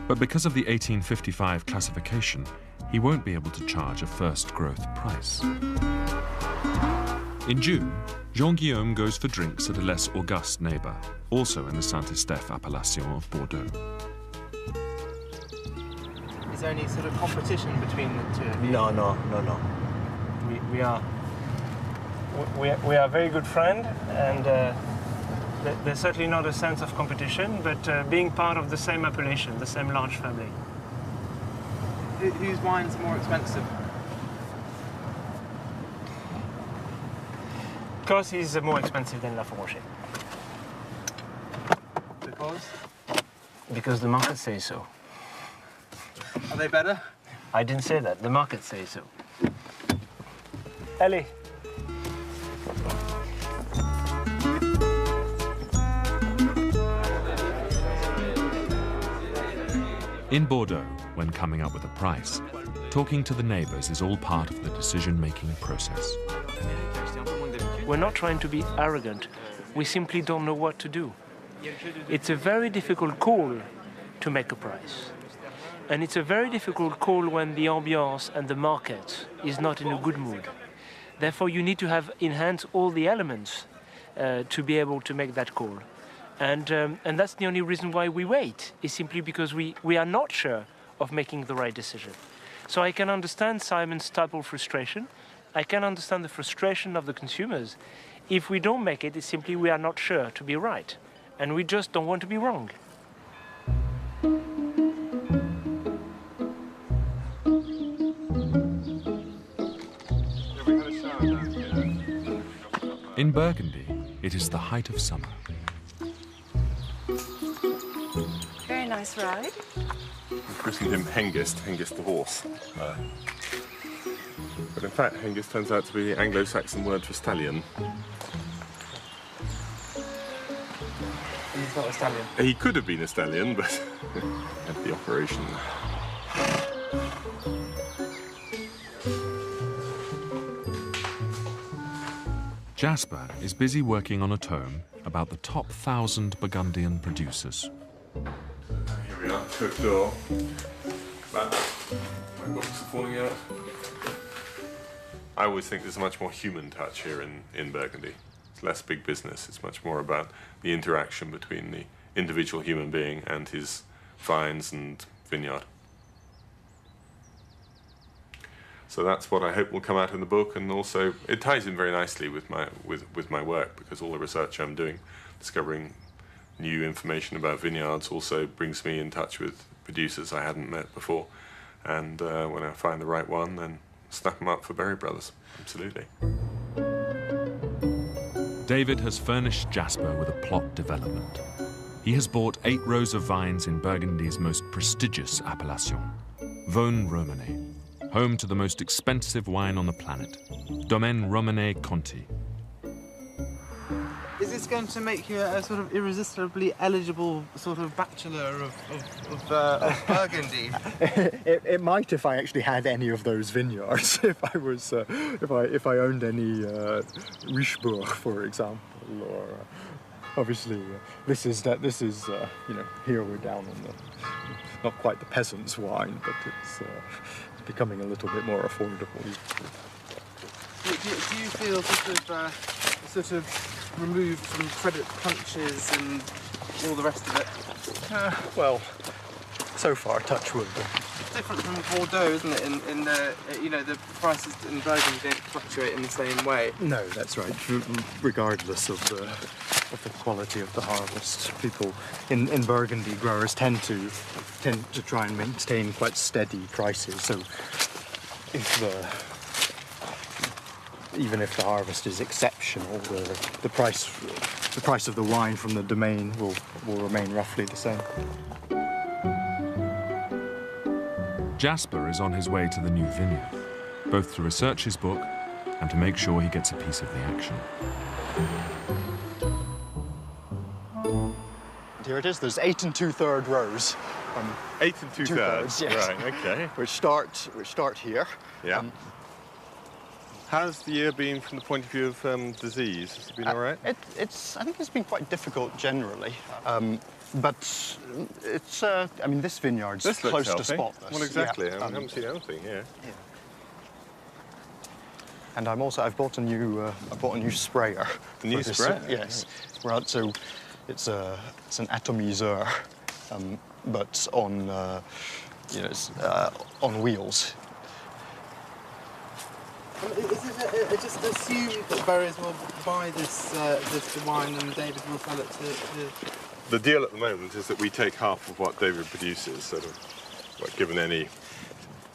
Speaker 1: But because of the 1855 classification, he won't be able to charge a first growth price. In June, Jean-Guillaume goes for drinks at a less august neighbour, also in the Saint-Estèphe appellation of Bordeaux.
Speaker 4: Is there any sort of competition between the two of you?
Speaker 18: No.
Speaker 17: We are very good friends, and there's certainly not a sense of competition, but being part of the same appellation, the same large family.
Speaker 4: Whose wine's more expensive?
Speaker 17: Because he's more expensive than Lafrocher.
Speaker 4: Because?
Speaker 17: Because the market says so.
Speaker 4: Are they better?
Speaker 17: I didn't say that. The market says so. Allez.
Speaker 1: In Bordeaux, when coming up with a price, talking to the neighbours is all part of the decision-making process.
Speaker 17: We're not trying to be arrogant. We simply don't know what to do. It's a very difficult call to make a price. And it's a very difficult call when the ambiance and the market is not in a good mood. Therefore, you need to have in hand all the elements to be able to make that call. And that's the only reason why we wait, is simply because we are not sure of making the right decision. So I can understand Simon's Staple frustration. I can understand the frustration of the consumers. If we don't make it, it's simply we are not sure to be right. And we just don't want to be wrong.
Speaker 1: In Burgundy, it is the height of summer.
Speaker 6: Very nice ride.
Speaker 3: We christened him Hengist the horse. But in fact, Hengist turns out to be the Anglo-Saxon word for stallion.
Speaker 4: He's not a stallion.
Speaker 3: He could have been a stallion, but had the operation.
Speaker 1: Jasper is busy working on a tome about the top 1,000 Burgundian producers.
Speaker 3: Here we are, Cote d'Or. But my books are falling out. I always think there's a much more human touch here in Burgundy. It's less big business. It's much more about the interaction between the individual human being and his vines and vineyard. So that's what I hope will come out in the book, and also it ties in very nicely with my work, because all the research I'm doing, discovering new information about vineyards, also brings me in touch with producers I hadn't met before. And when I find the right one, then snap them up for Berry Brothers. Absolutely.
Speaker 1: David has furnished Jasper with a plot development. He has bought 8 rows of vines in Burgundy's most prestigious appellation, Vosne Romanée, home to the most expensive wine on the planet, Domaine Romanée Conti.
Speaker 4: Is this going to make you a sort of irresistibly eligible sort of bachelor of Burgundy?
Speaker 7: It might if I actually had any of those vineyards. If I was, if I owned any Richebourg, for example, or obviously this is you know, here we're down on the not quite the peasant's wine, but it's becoming a little bit more affordable.
Speaker 4: Do you feel sort of removed from credit punches and all the rest of it?
Speaker 7: Well, so far, touch wood.
Speaker 4: It's different from Bordeaux, isn't it? In the, you know, the prices in Burgundy don't fluctuate in the same way.
Speaker 7: No, that's right. Regardless of the quality of the harvest, people in Burgundy, growers tend to try and maintain quite steady prices. So, even if the harvest is exceptional, the price of the wine from the domain will remain roughly the same.
Speaker 1: Jasper is on his way to the new vineyard, both to research his book and to make sure he gets a piece of the action.
Speaker 7: Here it is. There's 8 2/3 rows.
Speaker 3: 8 2/3.
Speaker 7: Yes.
Speaker 3: Right. Okay.
Speaker 7: We start here.
Speaker 3: Yeah. How's the year been from the point of view of disease? Has it been all right?
Speaker 7: I think it's been quite difficult generally. But it's, I mean, this vineyard's close to spotless.
Speaker 3: Well, exactly.
Speaker 7: Yeah.
Speaker 3: I haven't seen anything here.
Speaker 7: Yeah. And I've bought a new sprayer.
Speaker 3: The new sprayer?
Speaker 7: Yes. Right. So it's an atomiseur, but on it's on wheels.
Speaker 4: Is it just assumed that Berries will buy this wine and David will sell it to...
Speaker 3: The deal at the moment is that we take half of what David produces, sort of, given any,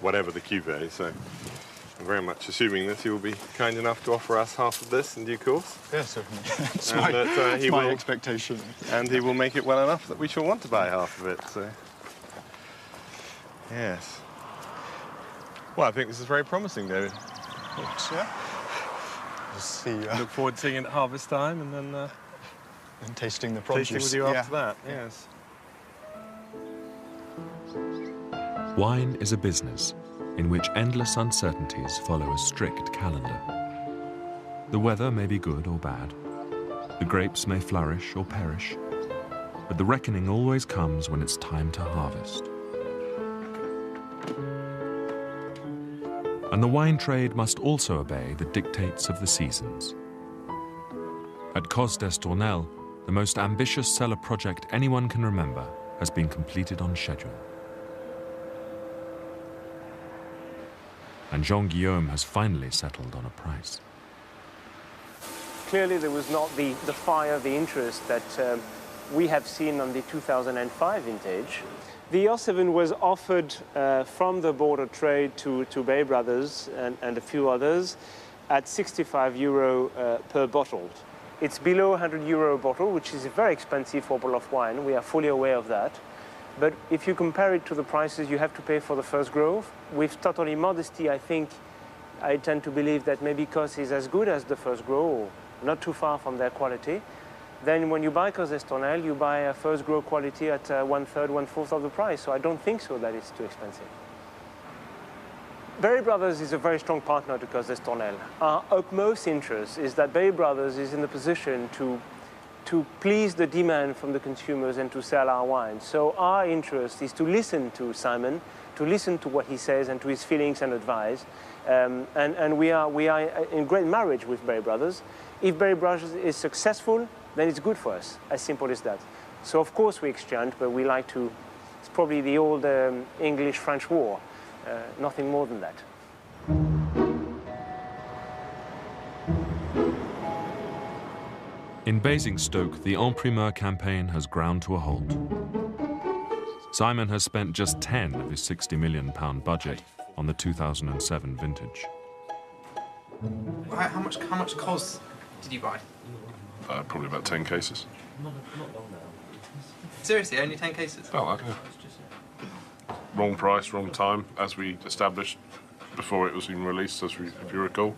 Speaker 3: whatever the cuvée. So I'm very much assuming that he will be kind enough to offer us half of this in due course.
Speaker 7: Yes, certainly. It's
Speaker 3: my
Speaker 7: expectation.
Speaker 3: And he will make it well enough that we shall want to buy half of it. So yes. Well, I think this is very promising, David.
Speaker 7: Yeah. We'll see.
Speaker 3: Look forward to seeing it at harvest time, and then.
Speaker 7: And tasting the produce.
Speaker 3: Tasting with you after that, yes.
Speaker 1: Wine is a business in which endless uncertainties follow a strict calendar. The weather may be good or bad. The grapes may flourish or perish. But the reckoning always comes when it's time to harvest. And the wine trade must also obey the dictates of the seasons. At Cos d'Estournel, the most ambitious cellar project anyone can remember has been completed on schedule. And Jean-Guillaume has finally settled on a price.
Speaker 17: Clearly there was not the fire, the interest that we have seen on the 2005 vintage. The 07 was offered from the border trade to Bay Brothers and a few others at €65 per bottle. It's below €100 a bottle, which is very expensive for a bottle of wine. We are fully aware of that. But if you compare it to the prices you have to pay for the first grove, with totally modesty, I tend to believe that maybe Cos is as good as the first grove, or not too far from their quality. Then when you buy Cos d'Estournel, you buy a first grove quality at 1/3, 1/4 of the price. So I don't think so that it's too expensive. Berry Brothers is a very strong partner to Cos d'Estournel. Our utmost interest is that Berry Brothers is in the position to please the demand from the consumers and to sell our wine. So our interest is to listen to Simon, to listen to what he says and to his feelings and advice. And we are in great marriage with Berry Brothers. If Berry Brothers is successful, then it's good for us, as simple as that. So of course we exchange, but we like to, it's probably the old English-French war. Nothing more than that.
Speaker 1: In Basingstoke, the En Primeur campaign has ground to a halt. Simon has spent just 10 of his £60 million budget on the 2007 vintage.
Speaker 20: How much Cos did you buy?
Speaker 3: Probably about 10 cases.
Speaker 20: Seriously, only 10 cases?
Speaker 3: Oh, yeah. Wrong price, wrong time, as we established before it was even released, if you recall.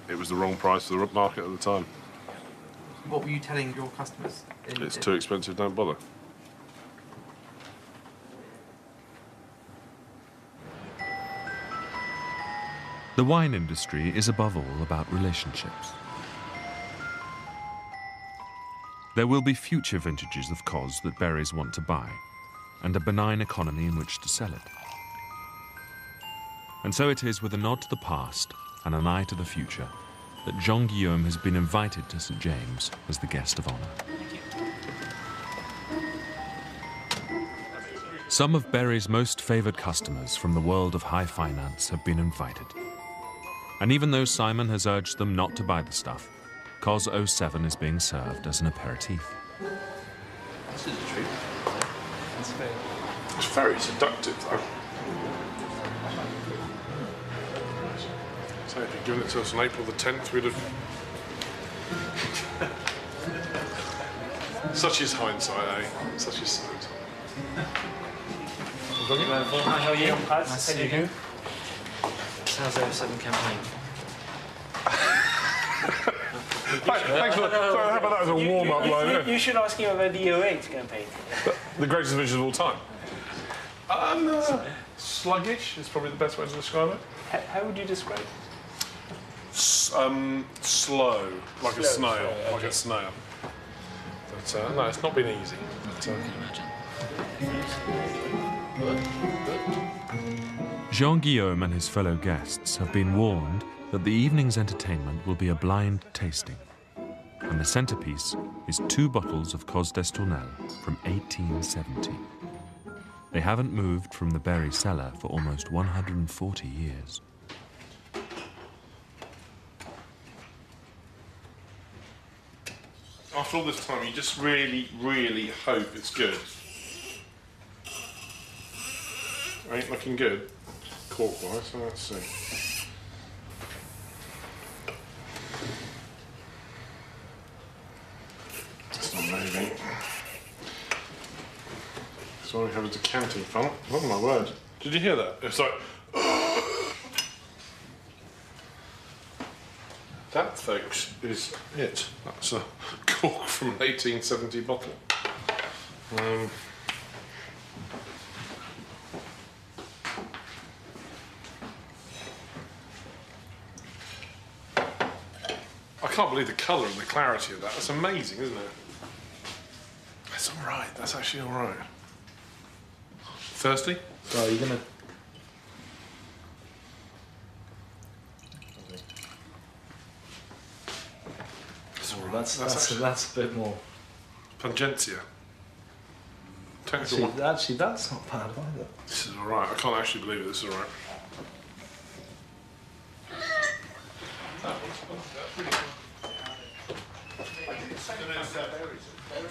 Speaker 3: It was the wrong price for the market at the time.
Speaker 20: What were you telling your customers?
Speaker 3: It's too expensive, don't bother.
Speaker 1: The wine industry is above all about relationships. There will be future vintages of Cos that berries want to buy, and a benign economy in which to sell it. And so it is with a nod to the past and an eye to the future that Jean-Guillaume has been invited to St. James as the guest of honour. Some of Berry's most favoured customers from the world of high finance have been invited. And even though Simon has urged them not to buy the stuff, Cos 07 is being served as an aperitif.
Speaker 20: This is a treat.
Speaker 3: It's very seductive, though. So if you'd given it to us on April the 10th, we'd have... Such is hindsight, eh? Such is hindsight.
Speaker 22: Hi, how are you?
Speaker 17: Nice
Speaker 22: to see you. How's the 07 campaign?
Speaker 3: Thanks for how about that as a warm-up line?
Speaker 17: You should ask him about the 08 campaign.
Speaker 3: The greatest division of all time. Sluggish is probably the best way to describe it.
Speaker 17: How would you describe it?
Speaker 3: Slow, like a snail, like a snail. But no, it's not been easy. But,
Speaker 1: Jean-Guillaume and his fellow guests have been warned that the evening's entertainment will be a blind tasting. And the centrepiece is 2 bottles of Cos d'Estournel from 1870. They haven't moved from the Berry cellar for almost 140 years.
Speaker 3: after all this time, you just really, really hope it's good. Ain't looking good, cork-wise, so let's see. It's not moving. That's all we have is a canting funnel. Oh my word. Did you hear that? It's like... That, folks, is it. That's a cork from an 1870 bottle. I can't believe the colour and the clarity of that. That's amazing, isn't it? That's all right. That's actually all right. Thirsty?
Speaker 18: So are you going to... That's a bit more...
Speaker 3: Pungentia.
Speaker 18: Actually, that's not bad either.
Speaker 3: This is all right. I can't actually believe it. This is all right.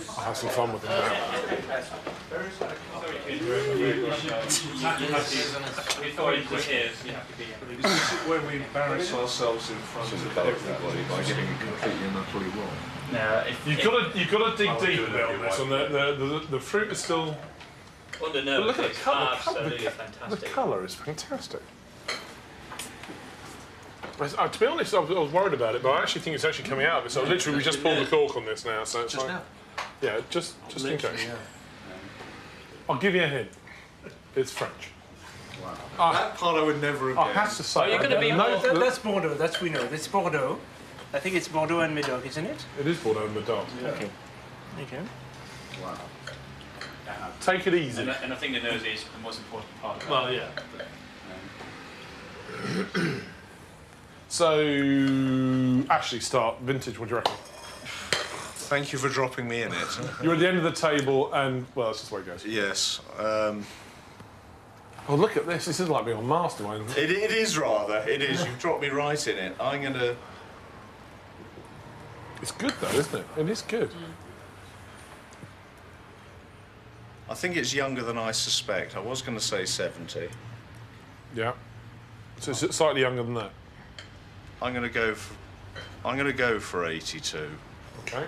Speaker 3: I'll have some fun with it now.
Speaker 16: Where we embarrass ourselves in front of everybody by getting it completely and utterly wrong.
Speaker 23: Now,
Speaker 3: you've got to dig deep a bit on this, and the fruit is still.
Speaker 23: On the nose,
Speaker 3: look at
Speaker 23: it's
Speaker 3: the colour.
Speaker 23: absolutely fantastic.
Speaker 3: The colour is fantastic. To be honest, I was worried about it, but I actually think it's actually coming out of it. So literally, we just pulled the cork on this now. So it's
Speaker 23: Just
Speaker 3: like,
Speaker 23: now?
Speaker 3: yeah, just in case. Yeah. I'll give you a hint. It's French.
Speaker 16: Wow. That part I would never have
Speaker 3: I have to say.
Speaker 17: You're going to be that's Bordeaux. That's we know. It's Bordeaux. I think it's Bordeaux and Médoc, isn't it?
Speaker 3: It is Bordeaux and Médoc.
Speaker 17: Yeah. Okay. Okay.
Speaker 16: Wow.
Speaker 3: Take it easy.
Speaker 15: And I think the nose is the most important part of it.
Speaker 3: Well, yeah. So, Ashley, start. Vintage, what do you reckon?
Speaker 16: Thank you for dropping me in it.
Speaker 3: You're at the end of the table, and, well, that's just the way it goes.
Speaker 16: Yes.
Speaker 3: Oh, look at this. This is like being on Mastermind.
Speaker 16: It is rather. It is. You've dropped me right in it. I'm going to...
Speaker 3: It's good, though, isn't it? It is good.
Speaker 16: I think it's younger than I suspect. I was going to say 70.
Speaker 3: Yeah. So it's slightly younger than that.
Speaker 16: I'm going to go for 82.
Speaker 3: Okay.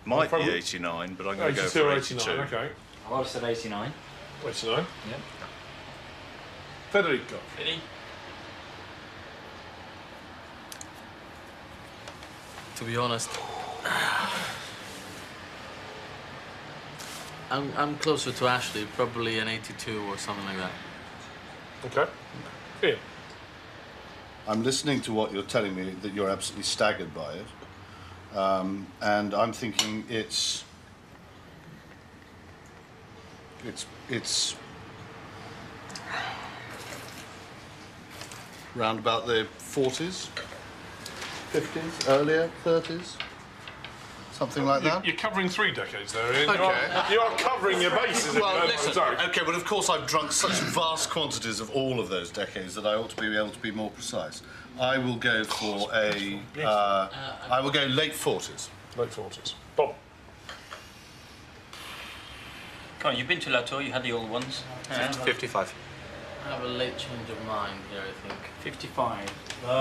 Speaker 16: Might be 89, but I'm going to go for 82.
Speaker 3: Okay.
Speaker 15: I would have said 89.
Speaker 3: 89?
Speaker 15: Yeah.
Speaker 3: Federico.
Speaker 23: Ready?
Speaker 10: To be honest, I'm closer to Ashley, probably an 82 or something like that.
Speaker 3: Okay. Ian.
Speaker 12: I'm listening to what you're telling me, that you're absolutely staggered by it. And I'm thinking it's round about the 40s, 50s, earlier 30s, something like that.
Speaker 3: You're covering 3 decades there, Ian.
Speaker 12: Okay.
Speaker 3: You are covering your bases.
Speaker 12: Well, listen, okay, but of course I've drunk such vast quantities of all of those decades that I ought to be able to be more precise. I will go for I will go late 40s.
Speaker 3: Late 40s. Bob.
Speaker 23: Come on, you've been to Latour, you had the old ones.
Speaker 10: 55. I have a late change of mind here, I think.
Speaker 23: 55.
Speaker 15: I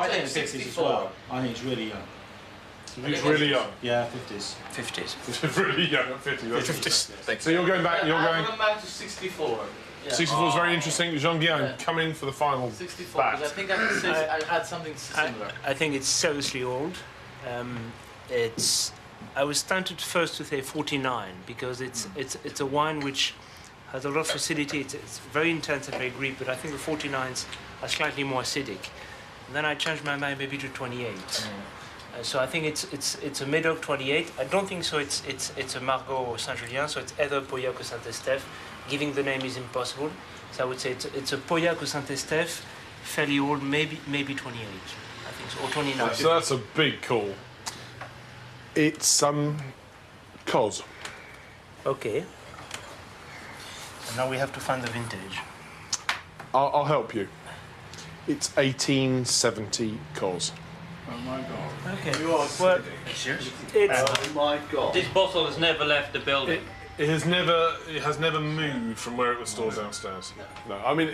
Speaker 15: think it's
Speaker 10: 64.
Speaker 15: I think it's really young.
Speaker 3: He's really young.
Speaker 18: Yeah, 50s.
Speaker 23: 50s.
Speaker 3: Really young at 50. That's
Speaker 23: 50s.
Speaker 3: So you're going back. You're
Speaker 23: I'm
Speaker 3: going.
Speaker 23: going back to 64. Yeah.
Speaker 3: 64 is very interesting. Jean-Guillaume, come in for the final
Speaker 23: 64.
Speaker 3: bat.
Speaker 23: Because I think I had something similar.
Speaker 17: I think it's seriously old. I was tempted first to say 49 because it's a wine which has a lot of acidity. It's very intense and very Greek, but I think the 49s are slightly more acidic. And then I changed my mind maybe to 28. So I think it's a Médoc 28. I don't think so. It's a Margaux or Saint-Julien. So it's either Pauillac or Saint-Estèphe. Giving the name is impossible. So I would say it's a Pauillac or Saint-Estèphe, fairly old, maybe 28. I think so, or 29.
Speaker 3: So that's a big call. It's Cos.
Speaker 17: Okay. And now we have to find the vintage.
Speaker 3: I'll help you. It's 1870 Cos.
Speaker 16: Oh my God.
Speaker 17: Okay.
Speaker 16: You are
Speaker 17: well,
Speaker 16: serious?
Speaker 23: Oh my God. This bottle has never left the building.
Speaker 3: It has never moved from where it was stored downstairs. No, I mean,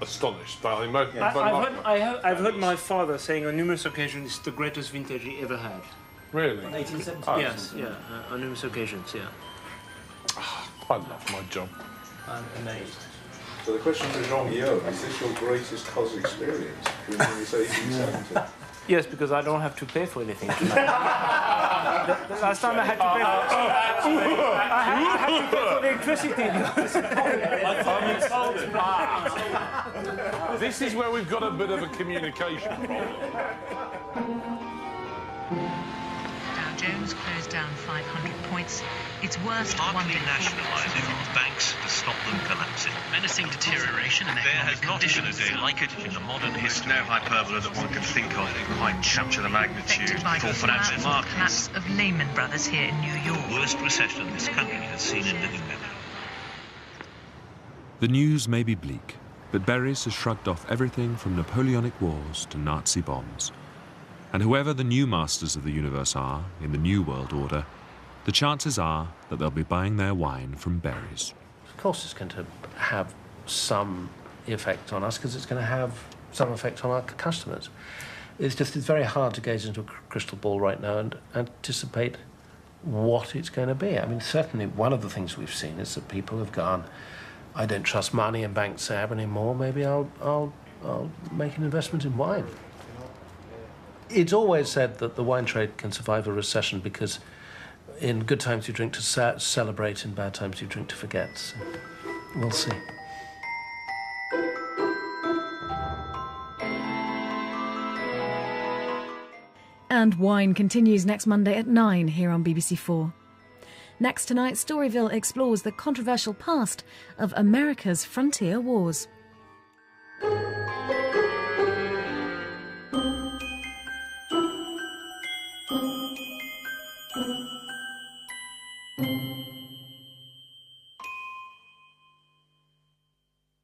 Speaker 3: astonished. But I mean,
Speaker 17: I've heard my father saying on numerous occasions it's the greatest vintage he ever had.
Speaker 3: Really?
Speaker 17: 1870. Yes, yeah, on numerous occasions, yeah.
Speaker 3: I love my job.
Speaker 17: I'm amazed.
Speaker 16: So the question for Jean-Guillaume, is this your greatest cos experience? During this 1870?
Speaker 17: Yes, because I don't have to pay for anything tonight. the last time I had to pay for I had to pay for the electricity.
Speaker 3: This is where we've got a bit of a communication problem.
Speaker 5: Dow Jones closed down 500 points. Its worst one-day
Speaker 13: nationalising banks to stop them collapsing.
Speaker 5: menacing deterioration in
Speaker 13: There has not been a day like it in the modern history. No hyperbole that one could think of that quite capture the magnitude for financial markets.
Speaker 5: Collapse of Lehman Brothers here in New York.
Speaker 13: The worst recession this country has seen in living memory.
Speaker 1: The news may be bleak, but Berries has shrugged off everything from Napoleonic wars to Nazi bombs. And whoever the new masters of the universe are in the new world order, the chances are that they'll be buying their wine from Berries.
Speaker 2: Of course it's going to have some effect on us because it's going to have some effect on our customers. It's very hard to gaze into a crystal ball right now and anticipate what it's going to be. I mean, certainly one of the things we've seen is that people have gone, I don't trust money and bank SAB anymore, maybe I'll make an investment in wine. It's always said that the wine trade can survive a recession because in good times you drink to celebrate, in bad times you drink to forget. So we'll see.
Speaker 14: And Wine continues next Monday at 9 here on BBC4. Next tonight, Storyville explores the controversial past of America's frontier wars.
Speaker 5: Thank you.